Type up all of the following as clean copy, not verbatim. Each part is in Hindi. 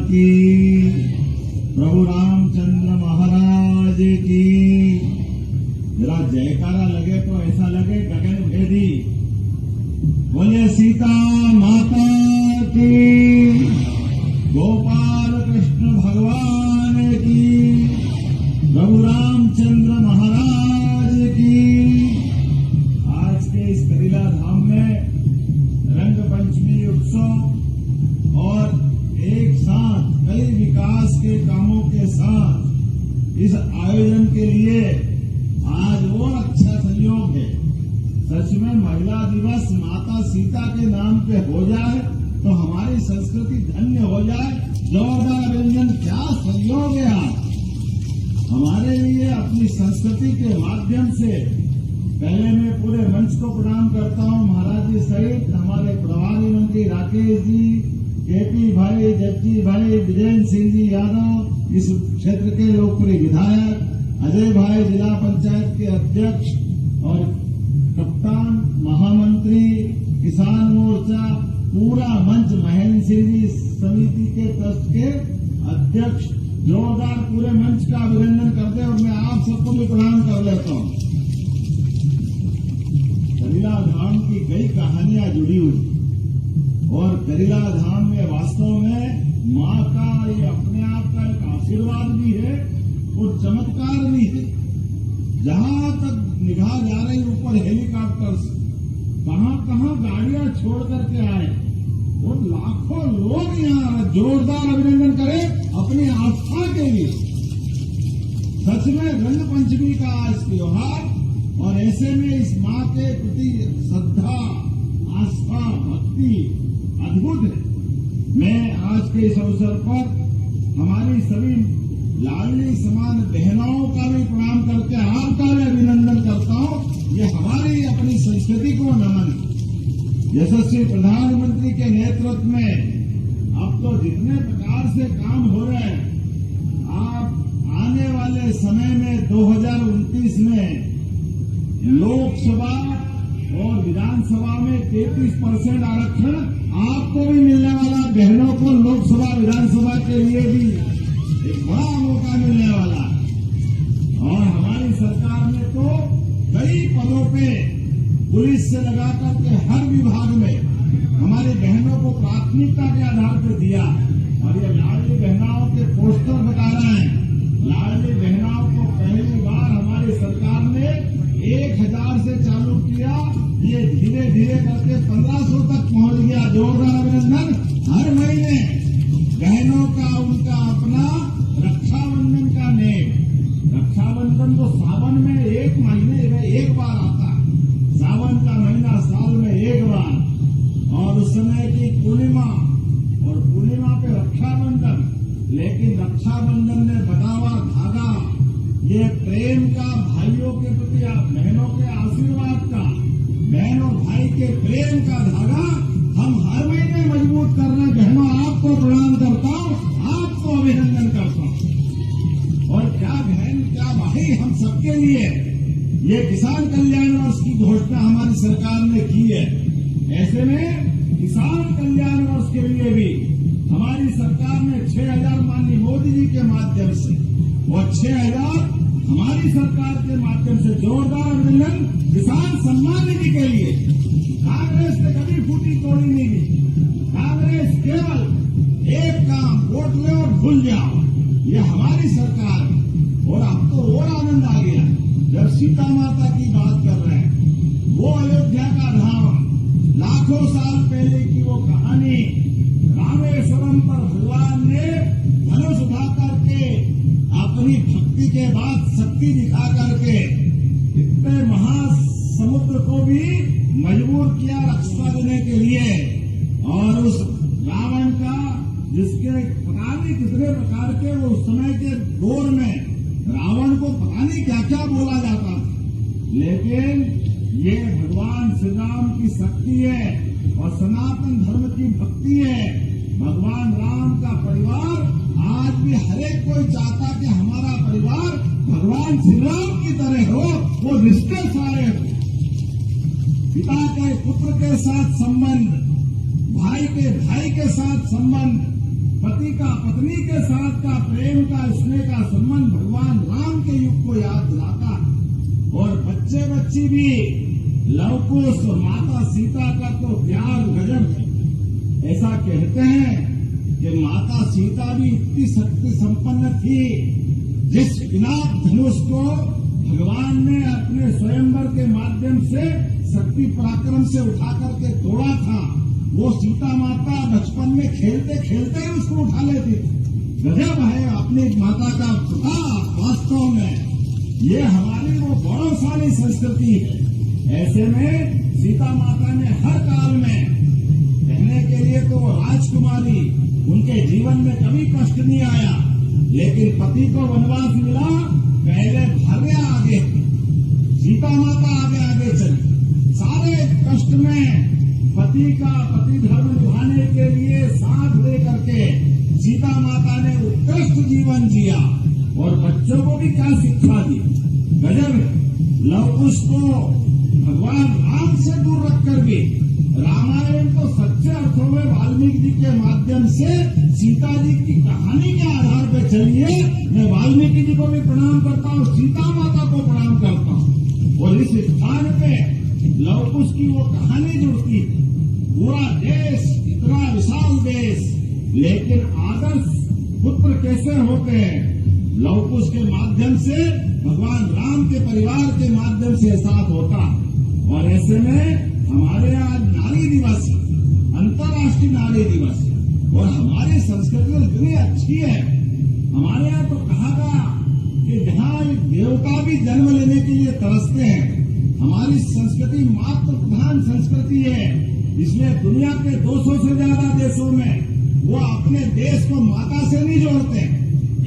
की, प्रभु रामचंद्र महाराज की। जरा जयकारा लगे तो ऐसा लगे गगन भेदी। बोले सीता माता की, गोपाल कृष्ण भगवान की, प्रभु रामचंद्र महाराज की। आज के इस करीला धाम में रंग पंचमी उत्सव और एक साथ कई विकास के कामों के साथ इस आयोजन के लिए आज और अच्छा संयोग है। सच में महिला दिवस माता सीता के नाम पे हो जाए तो हमारी संस्कृति धन्य हो जाए। जोरदार अभिनंदन, क्या संयोग है आज हमारे लिए। अपनी संस्कृति के माध्यम से पहले मैं पूरे मंच को प्रणाम करता हूं, महाराज जी सहित हमारे प्रभारी मंत्री राकेश जी, केपी भाई, जग्जी भाई, विजय सिंह जी यादव, इस क्षेत्र के लोकप्रिय विधायक, अजय भाई जिला पंचायत के अध्यक्ष और कप्तान, महामंत्री, किसान मोर्चा, पूरा मंच, महेंद्र सिंह जी समिति के ट्रस्ट के अध्यक्ष, जोरदार पूरे मंच का अभिनंदन करते और मैं आप सबको भी प्रणाम कर लेता हूं। करीला धाम की कई कहानियां जुड़ी हुई और करीला धाम में वास्तव में मां का ये अपने आप का एक आशीर्वाद भी है और चमत्कार भी है। जहां तक निगाह जा रही ऊपर हेलीकॉप्टर से, कहां गाड़ियां छोड़ करके आए और लाखों लोग यहाँ जोरदार अभिनंदन करें अपनी आस्था के लिए। सच में रंग पंचमी का आज त्योहार और ऐसे में इस मां के प्रति श्रद्धा, आस्था, भक्ति अद्भुत है। मैं आज के इस अवसर पर हमारी सभी लाडली समान बहनों का भी प्रणाम करके आपका भी अभिनंदन करता हूं। ये हमारी अपनी संस्कृति को नमन है। यशस्वी प्रधानमंत्री के नेतृत्व में अब तो जितने प्रकार से काम हो रहे हैं, आप आने वाले समय में 2029 में लोकसभा और विधानसभा में 33% आरक्षण आपको भी मिलने वाला। बहनों को लोकसभा विधानसभा के लिए भी एक बड़ा मौका मिलने वाला और हमारी सरकार ने तो कई पदों पे पुलिस से लगाकर के हर विभाग में हमारी बहनों को प्राथमिकता के आधार पर दिया और ये लाडली बहनाओं के पोस्टर बता रहे हैं। लाडली बहनाओं को पहली बार हमारी सरकार ने 1000 से चालू किया, ये धीरे धीरे करके 1500 तक पहुंच गया। जोरदार अभिनंदन। हर महीने बहनों का उनका अपना रक्षाबंधन का नेम, रक्षाबंधन तो सावन में एक महीने में एक बार आता है, सावन का महीना साल में एक बार और उस समय की पूर्णिमा और पूर्णिमा पे रक्षाबंधन। लेकिन रक्षाबंधन में बंधा हुआ धागा, ये प्रेम का, भाइयों के प्रति बहनों के आशीर्वाद का, बहन और भाई के प्रेम का धागा हम हर महीने मजबूत कर रहे हैं। बहनों आपको प्रणाम करता हूं, आपको अभिनंदन करता हूं। और क्या बहन क्या भाई, हम सबके लिए ये किसान कल्याण वर्ष की घोषणा हमारी सरकार ने की है। ऐसे में किसान कल्याण वर्ष के लिए भी हमारी सरकार ने 6000 माननीय मोदी जी के माध्यम से और 6000 हमारी सरकार के माध्यम से जोरदार अभिनंदन किसान सम्मान निधि के लिए। कांग्रेस ने कभी फूटी तोड़ी नहीं दी। कांग्रेस केवल एक काम, वोट ले और भूल जाओ, ये हमारी सरकार है। और अब तो और आनंद आ गया जब सीता माता की बात कर रहे हैं। वो अयोध्या का धाम, लाखों साल पहले की वो कहानी, रामेश्वरम पर भगवान ने धनुष उठा करके अपनी भक्ति के बाद शक्ति दिखा करके इतने महासमुद्र को भी मजबूर किया रक्षा देने के लिए। और उस रावण का, जिसके पता नहीं कितने प्रकार के वो उस समय के दौर में रावण को पता नहीं क्या क्या बोला जाता था, लेकिन ये भगवान श्री राम की शक्ति है और सनातन धर्म की भक्ति है। भगवान राम का परिवार आज भी हरेक कोई चाहता कि हमारा परिवार भगवान श्री राम की तरह हो, वो रिश्ते सारे हो। पिता के पुत्र के साथ संबंध, भाई के भाई के साथ संबंध, पति का पत्नी के साथ का प्रेम का स्नेह का संबंध भगवान राम के युग को याद दिलाता है। और बच्चे बच्ची भी लव कुश और माता सीता का तो प्यार गजब है। ऐसा कहते हैं कि माता सीता भी इतनी शक्ति संपन्न थी, जिस पिनाक धनुष को भगवान ने अपने स्वयंवर के माध्यम से शक्ति पराक्रम से उठा करके तोड़ा था, वो सीता माता बचपन में खेलते खेलते ही उसको उठा लेती थी। गजब है अपनी माता का प्रताप। वास्तव में ये हमारी वो गौरवशाली संस्कृति है। ऐसे में सीता माता ने हर काल में रहने के लिए तो वो राजकुमारी, उनके जीवन में कभी कष्ट नहीं आया, लेकिन पति को वनवास मिला, पहले भागे आगे, सीता माता आगे आगे चली। सारे कष्ट में पति का पति धर्म निभाने के लिए साथ लेकर के सीता माता ने उत्कृष्ट जीवन जिया और बच्चों को भी क्या शिक्षा दी। गजब है। लव कुश को भगवान राम से दूर रखकर भी रामायण तो सच्चे अर्थों में वाल्मीकि जी के माध्यम से सीता जी की कहानी के आधार पर चली है। मैं वाल्मीकि जी को भी प्रणाम करता हूँ, सीता माता को प्रणाम करता हूँ। और इस स्थान पे लव कुश की वो कहानी जुड़ती है। पूरा देश, इतना विशाल देश, लेकिन आदर्श पुत्र कैसे होते हैं? लव कुश के माध्यम से भगवान राम के परिवार के माध्यम से एहसास होता है। और ऐसे में हमारे आज नारी दिवस, अंतर्राष्ट्रीय नारी दिवस, और हमारी संस्कृति इतनी अच्छी है। हमारे यहाँ तो कहा गया कि जहाँ देवता भी जन्म लेने के लिए तरसते हैं। हमारी संस्कृति मातृ प्रधान संस्कृति है, इसलिए दुनिया के 200 से ज्यादा देशों में वो अपने देश को माता से नहीं जोड़ते।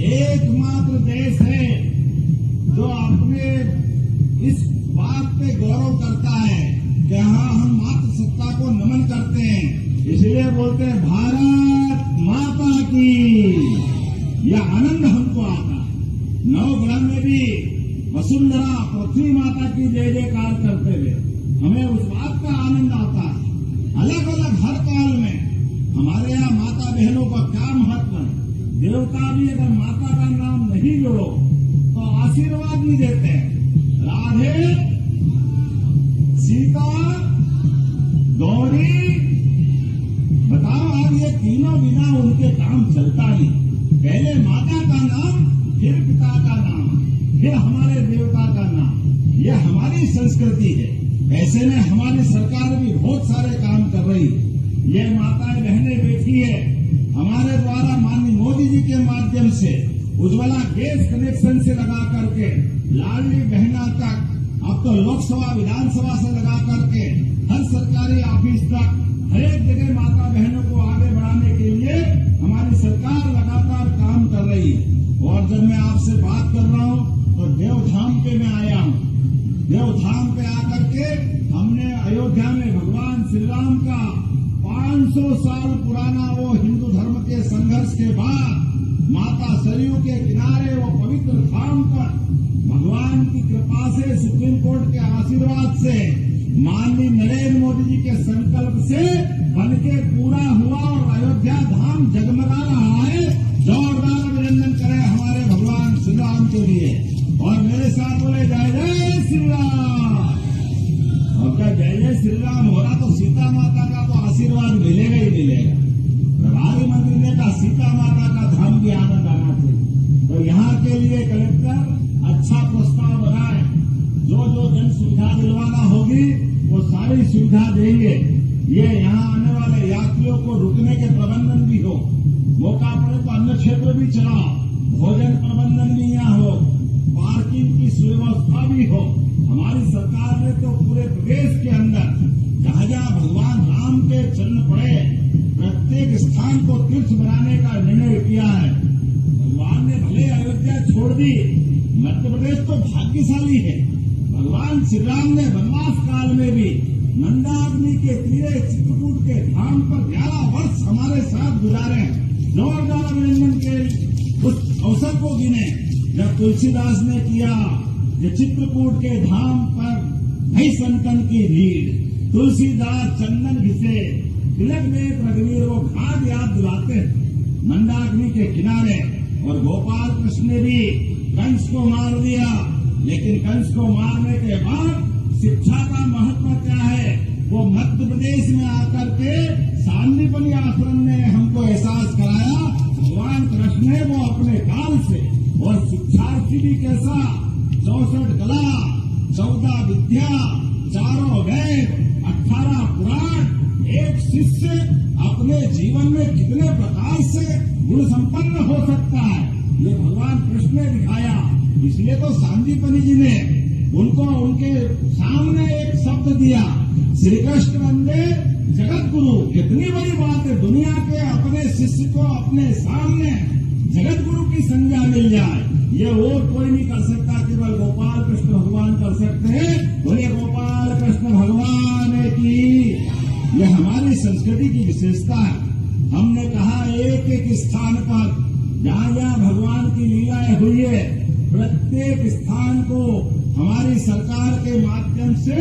एकमात्र देश है जो अपने इस बात पे गौरव करता है कि हाँ, हम मातृ सत्ता को नमन करते हैं। इसलिए बोलते हैं भारत माता की। यह आनंद हमको आता है। नवग्रह में भी वसुंधरा पृथ्वी माता की जय जयकार करते हुए हमें उस बात का आनंद आता है। अलग अलग हर काल में हमारे यहाँ माता बहनों का क्या महत्व है। देवता भी अगर माता का नाम नहीं जोड़ो तो आशीर्वाद नहीं देते हैं। राधे, सीता, गौरी, बताओ आप, ये तीनों बिना उनके काम चलता नहीं। पहले माता का नाम, फिर पिता का नाम, फिर हमारे देवता का नाम। यह हमारी संस्कृति है। ऐसे में हमारी सरकार भी बहुत सारे काम कर रही है। ये माताएं बहनें बैठी है, हमारे द्वारा माननीय मोदी जी के माध्यम से उज्ज्वला गैस कनेक्शन से लगा करके लाडली बहना तक, अब तो लोकसभा विधानसभा से लगा करके हर सरकारी ऑफिस तक हर एक जगह माता बहनों को आगे बढ़ाने के लिए हमारी सरकार लगातार काम कर रही है। और जब मैं आपसे बात कर रहा हूँ तो देवधाम पे मैं आया हूँ। देवधाम पे आकर के हमने अयोध्या में भगवान श्री राम का 500 साल पुराना वो हिंदू धर्म के संघर्ष के बाद माता सरयू के किनारे वो पवित्र धाम पर भगवान की कृपा से, सुप्रीम कोर्ट के आशीर्वाद से, माननीय नरेंद्र मोदी जी के संकल्प से बनके पूरा हुआ और अयोध्या धाम जगमगा रहा है। जोरदार अभिनंदन करें हमारे भगवान श्री राम के लिए। और मेरे साथ बोले जय जय श्री राम। और क्या जय जय श्री राम हो रहा तो सीता माता का तो आशीर्वाद मिलेगा ही मिलेगा। प्रधानमंत्री ने कहा सीता माता का धाम भी आनंद आना चाहिए। तो यहाँ के लिए कलेक्टर अच्छा प्रस्ताव बनाए। जो जो जन सुविधा दिलवाना होगी वो सारी सुविधा देंगे। ये यहाँ आने वाले यात्रियों को रुकने के प्रबंधन भी हो, मौका पड़े तो अन्य क्षेत्र भी चलाओ, भोजन प्रबंधन भी यहाँ हो, पार्किंग की सुव्यवस्था भी हो। हमारी सरकार ने तो पूरे प्रदेश के अंदर जहाँ जहाँ भगवान राम के चरण पड़े प्रत्येक स्थान को तीर्थ बनाने का निर्णय किया है। भगवान ने भले अयोध्या छोड़ दी, मध्य प्रदेश तो भाग्यशाली है। भगवान श्री राम ने वनवास काल में भी मंदाग्नि के तीरे चित्रकूट के धाम पर 11 वर्ष हमारे साथ गुजारे हैं। जोरदार अभिनंदन के उस अवसर को गिने जब तुलसीदास ने किया कि चित्रकूट के धाम पर भई संतन की भीड़, तुलसीदास चंदन घिसे, तिलक में रघुवीर वो घाट याद दिलाते हैं। के किनारे। और गोपाल कृष्ण ने भी कंस को मार दिया, लेकिन कंस को मारने के बाद शिक्षा का महत्व क्या है वो मध्य प्रदेश में आकर के सांदीपनि आश्रम ने हमको एहसास कराया। भगवान कृष्ण ने वो अपने काल से, और शिक्षार्थी भी कैसा, 64 कला, 14 विद्या, 4 वेद, 18 पुराण, एक शिष्य अपने जीवन में कितने प्रकार से गुण संपन्न हो सकता है, ये भगवान कृष्ण ने दिखाया। इसलिए तो सांदीपनि जी ने उनको उनके सामने एक शब्द दिया, श्री कृष्ण वंदे जगत गुरु। कितनी बड़ी बात है, दुनिया के अपने शिष्य को अपने सामने जगत गुरु की संज्ञा मिल जाए, ये और कोई नहीं कर सकता, केवल गोपाल कृष्ण भगवान कर सकते हैं। बोले गोपाल कृष्ण भगवान की। ये हमारी संस्कृति की विशेषता है। हमने कहा एक एक स्थान पर जहाँ जहाँ भगवान की लीलाएं हुई है, प्रत्येक स्थान को हमारी सरकार के माध्यम से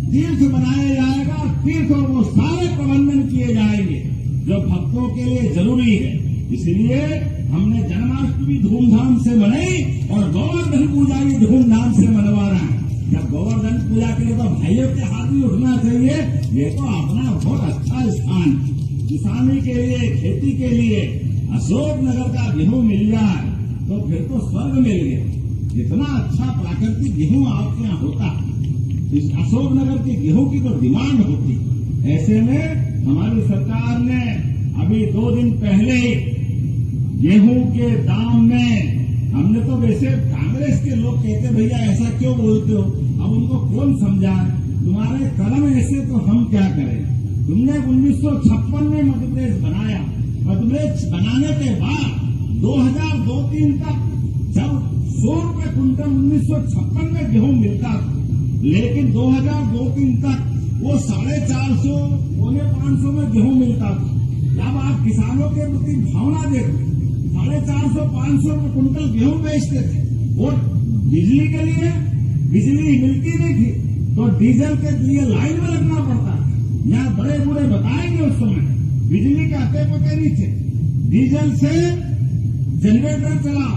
तीर्थ बनाया जाएगा। तीर्थ और वो सारे प्रबंधन किए जाएंगे जो भक्तों के लिए जरूरी है। इसलिए हमने जन्माष्टमी धूमधाम से मनाई और गोवर्धन पूजा भी धूमधाम से मनवा रहे हैं। जब गोवर्धन पूजा के लिए तो भाइयों के हाथ भी उठना चाहिए। ये तो अपना बहुत अच्छा स्थान, किसानी के लिए, खेती के लिए अशोकनगर का गेहूं मिल जाए तो फिर तो स्वर्ग मिल गया। इतना अच्छा प्राकृतिक गेहूं आपके यहाँ होता है, इस अशोकनगर के गेहूं की तो डिमांड होती। ऐसे में हमारी सरकार ने अभी 2 दिन पहले गेहूं के दाम में, हमने तो वैसे कांग्रेस के लोग कहते भैया ऐसा क्यों बोलते हो, अब उनको कौन समझाए, तुम्हारे कलम ऐसे तो हम क्या करें। तुमने 1956 में मध्य प्रदेश बनाया, मध्य प्रदेश बनाने के बाद 2002-03 तक जब 100 रुपए कुंटल 1956 में गेहूं मिलता था, लेकिन 2002-03 तक वो 450, 550 में गेहूं मिलता था। जब आप किसानों के प्रति भावना देखो, 450-500 रुपए कुंटल गेहूं बेचते थे। वो बिजली के लिए बिजली मिलती नहीं थी तो डीजल के लिए लाइन में लगना पड़ता था। यहाँ बड़े बूढ़े बताएंगे उस समय बिजली के अते पते नहीं थे। डीजल से जनरेटर चलाओ,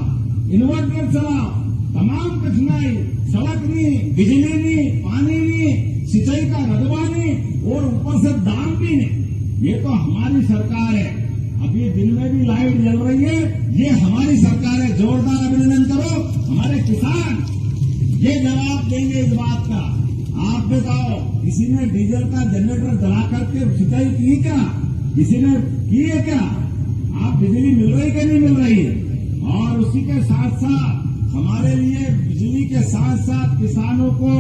इन्वर्टर चलाओ, तमाम कठिनाई, सड़क नहीं, बिजली नहीं, पानी नहीं, सिंचाई का रकबा नहीं और ऊपर से दाम भी नहीं। ये तो हमारी सरकार है। अभी दिन में भी लाइट जल रही है, ये हमारी सरकार है। जोरदार अभिनंदन करो हमारे किसान। ये जवाब देंगे इस बात का। आप बताओ, किसी ने डीजल का जनरेटर जला करके सिंचाई की क्या? किसी ने की है क्या? आप बिजली मिल रही कि नहीं मिल रही है? और उसी के साथ साथ हमारे लिए बिजली के साथ साथ किसानों को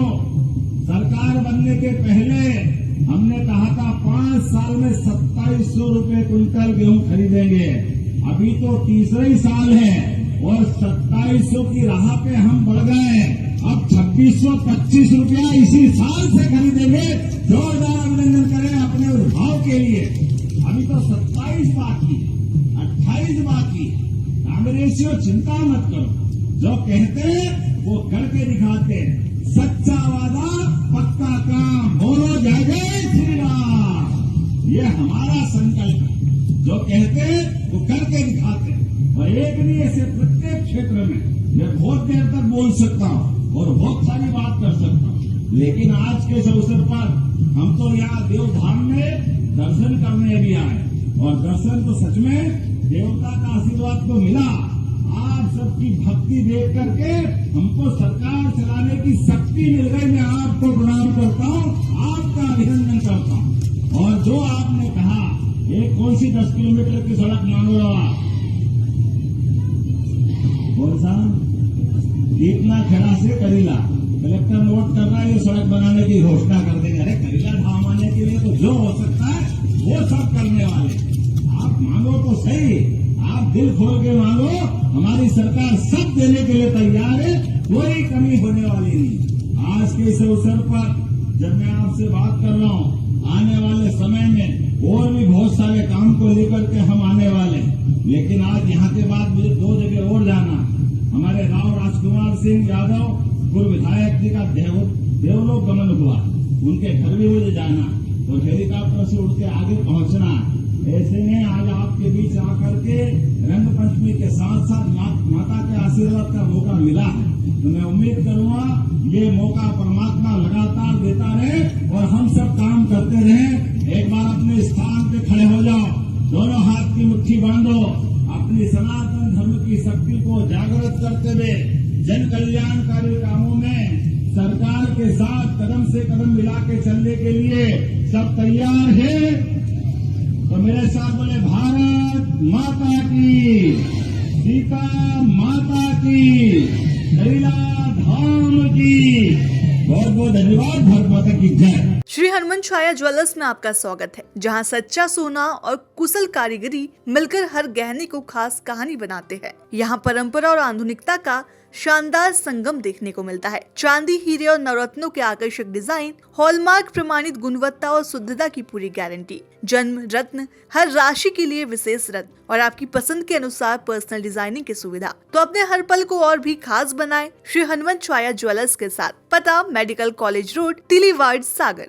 सरकार बनने के पहले हमने कहा था 5 साल में 2700 रुपए कुंटल गेहूं खरीदेंगे। अभी तो तीसरा ही साल है और 2700 की राह पे हम बढ़ गए। अब 2625 रुपया इसी साल से खरीदेंगे। जोरदार अभिनंदन करें अपने उद्भाव के लिए। अभी तो 27 बाकी, 28 बाकी। कांग्रेसियों चिंता मत करो, जो कहते हैं वो करके दिखाते हैं। सच्चा वादा पक्का काम, बोलो जय जय श्री राम। ये हमारा संकल्प है। जो कहते हैं वो करके दिखाते हैं। और एक नहीं, ऐसे प्रत्येक क्षेत्र में मैं बहुत देर तक बोल सकता हूँ और बहुत सारी बात कर सकता हूँ, लेकिन आज के इस अवसर पर हम तो यहाँ देवधाम में दर्शन करने भी आए और दर्शन तो सच में देवता का आशीर्वाद तो मिला। आप सबकी भक्ति देख करके हमको सरकार चलाने की शक्ति मिल गई। मैं आपको प्रणाम करता हूँ, आपका अभिनंदन करता हूँ। और जो आपने कहा, एक कौन सी 10 किलोमीटर की सड़क मांगो आप, कौन सा, इतना खड़ा से करीला, कलेक्टर नोट कर रहा है, ये सड़क बनाने की घोषणा कर देंगे। अरे करीला धाम आने के लिए तो जो हो सकता है वो सब करने वाले। आप मांगो तो सही, आप दिल खोल के मांगो, हमारी सरकार सब देने के लिए तैयार है, कोई कमी होने वाली नहीं। आज के इस अवसर पर जब मैं आपसे बात कर रहा हूँ, आने वाले समय में और भी बहुत सारे काम को लेकर के हम आने वाले हैं, लेकिन आज यहाँ के बाद मुझे 2 जगह और जाना। हमारे राव राजकुमार सिंह यादव पूर्व विधायक जी का देवलोक गमन हुआ, उनके घर भी मुझे जाना और हेलीकॉप्टर से उठ के आगे पहुंचना। ऐसे में आज आपके बीच आकर के रंग पंचमी के साथ साथ माता के आशीर्वाद का मौका मिला है, तो मैं उम्मीद करूंगा ये मौका परमात्मा लगातार देता रहे और हम सब काम करते रहे। एक बार अपने स्थान पे खड़े हो जाओ, दोनों हाथ की मुट्ठी बांधो, अपनी सनातन धर्म की शक्ति को जागृत करते हुए जन कल्याणकारी कामों में सरकार के साथ कदम से कदम मिला के चलने के लिए सब तैयार है। तो मेरे साथ बोले, भारत माता की, सीता माता की, करीला धाम की। बहुत बहुत धन्यवाद। भारत माता की जय। श्री हनुमान छाया ज्वेलर्स में आपका स्वागत है, जहां सच्चा सोना और कुशल कारीगरी मिलकर हर गहने को खास कहानी बनाते हैं। यहां परंपरा और आधुनिकता का शानदार संगम देखने को मिलता है। चांदी, हीरे और नवरत्नों के आकर्षक डिजाइन, हॉलमार्क प्रमाणित गुणवत्ता और शुद्धता की पूरी गारंटी, जन्म रत्न, हर राशि के लिए विशेष रत्न और आपकी पसंद के अनुसार पर्सनल डिजाइनिंग की सुविधा। तो अपने हर पल को और भी खास बनाएं श्री हनुमान छाया ज्वेलर्स के साथ। पता मेडिकल कॉलेज रोड, तिलीवाड़, सागर।